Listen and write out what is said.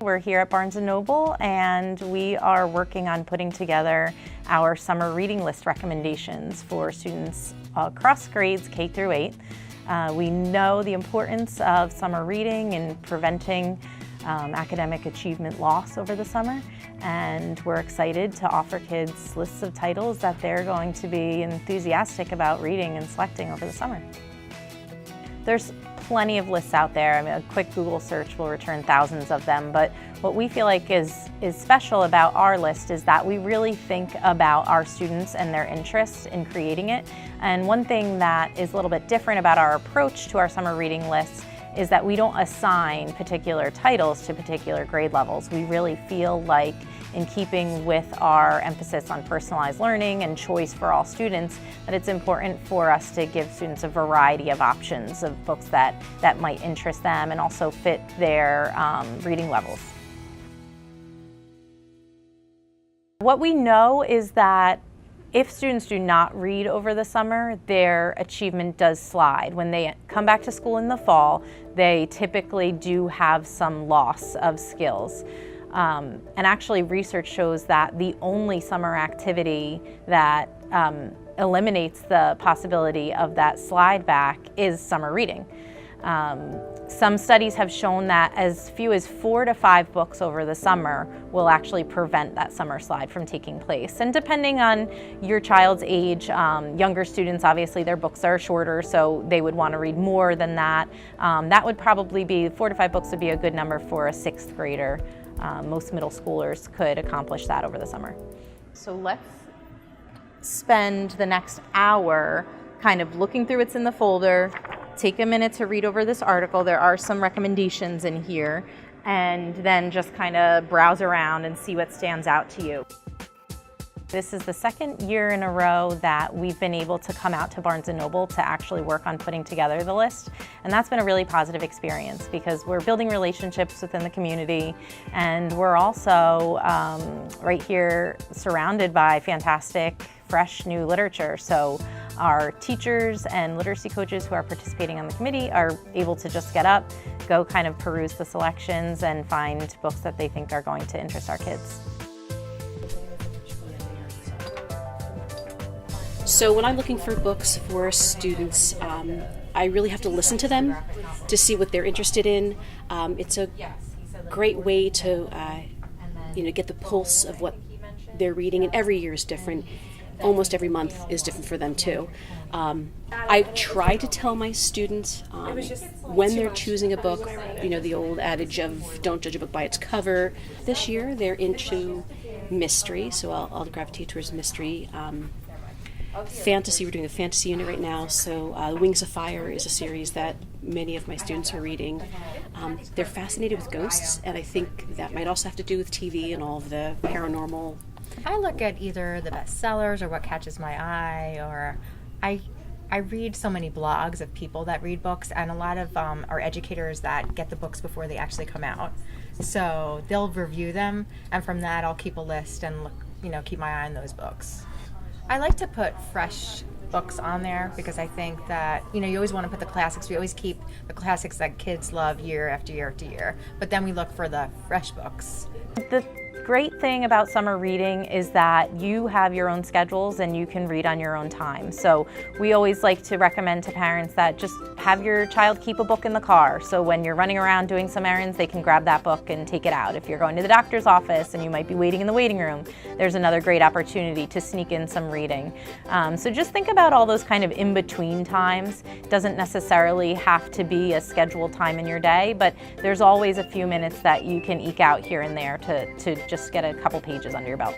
We're here at Barnes & Noble and we are working on putting together our summer reading list recommendations for students across grades K through 8. We know the importance of summer reading in preventing academic achievement loss over the summer, and we're excited to offer kids lists of titles that they're going to be enthusiastic about reading and selecting over the summer. There's plenty of lists out there. I mean, a quick Google search will return thousands of them, but what we feel like is special about our list is that we really think about our students and their interests in creating it. And one thing that is a little bit different about our approach to our summer reading lists is that we don't assign particular titles to particular grade levels. We really feel like, in keeping with our emphasis on personalized learning and choice for all students, that it's important for us to give students a variety of options of books that might interest them and also fit their reading levels. What we know is that if students do not read over the summer, their achievement does slide. When they come back to school in the fall, they typically do have some loss of skills. And actually, research shows that the only summer activity that eliminates the possibility of that slide back is summer reading. Some studies have shown that as few as 4 to 5 books over the summer will actually prevent that summer slide from taking place. And depending on your child's age, younger students, obviously their books are shorter, so they would want to read more than that. That would probably be, 4 to 5 books would be a good number for a 6th grader. Most middle schoolers could accomplish that over the summer. So let's spend the next hour kind of looking through what's in the folder. Take a minute to read over this article. There are some recommendations in here, and then just kind of browse around and see what stands out to you. This is the second year in a row that we've been able to come out to Barnes & Noble to actually work on putting together the list. And that's been a really positive experience because we're building relationships within the community, and we're also right here surrounded by fantastic, fresh new literature. So our teachers and literacy coaches who are participating on the committee are able to just get up, go kind of peruse the selections and find books that they think are going to interest our kids. So when I'm looking for books for students, I really have to listen to them to see what they're interested in. It's a great way to get the pulse of what they're reading, and every year is different. Almost every month is different for them too. I try to tell my students when they're choosing a book, the old adage of don't judge a book by its cover. This year they're into mystery, so I'll gravitate towards mystery. Fantasy, we're doing a fantasy unit right now, so Wings of Fire is a series that many of my students are reading. They're fascinated with ghosts, and I think that might also have to do with TV and all of the paranormal. I look at either the bestsellers or what catches my eye, or I read so many blogs of people that read books, and a lot of are educators that get the books before they actually come out. So they'll review them, and from that I'll keep a list and look, keep my eye on those books. I like to put fresh books on there because I think that, you always want to put the classics. We always keep the classics that kids love year after year after year, but then we look for the fresh books. The great thing about summer reading is that you have your own schedules and you can read on your own time. So we always like to recommend to parents that just have your child keep a book in the car. So when you're running around doing some errands, they can grab that book and take it out. If you're going to the doctor's office and you might be waiting in the waiting room, there's another great opportunity to sneak in some reading. So just think about all those kind of in-between times. It doesn't necessarily have to be a scheduled time in your day, but there's always a few minutes that you can eke out here and there to just get a couple pages under your belt.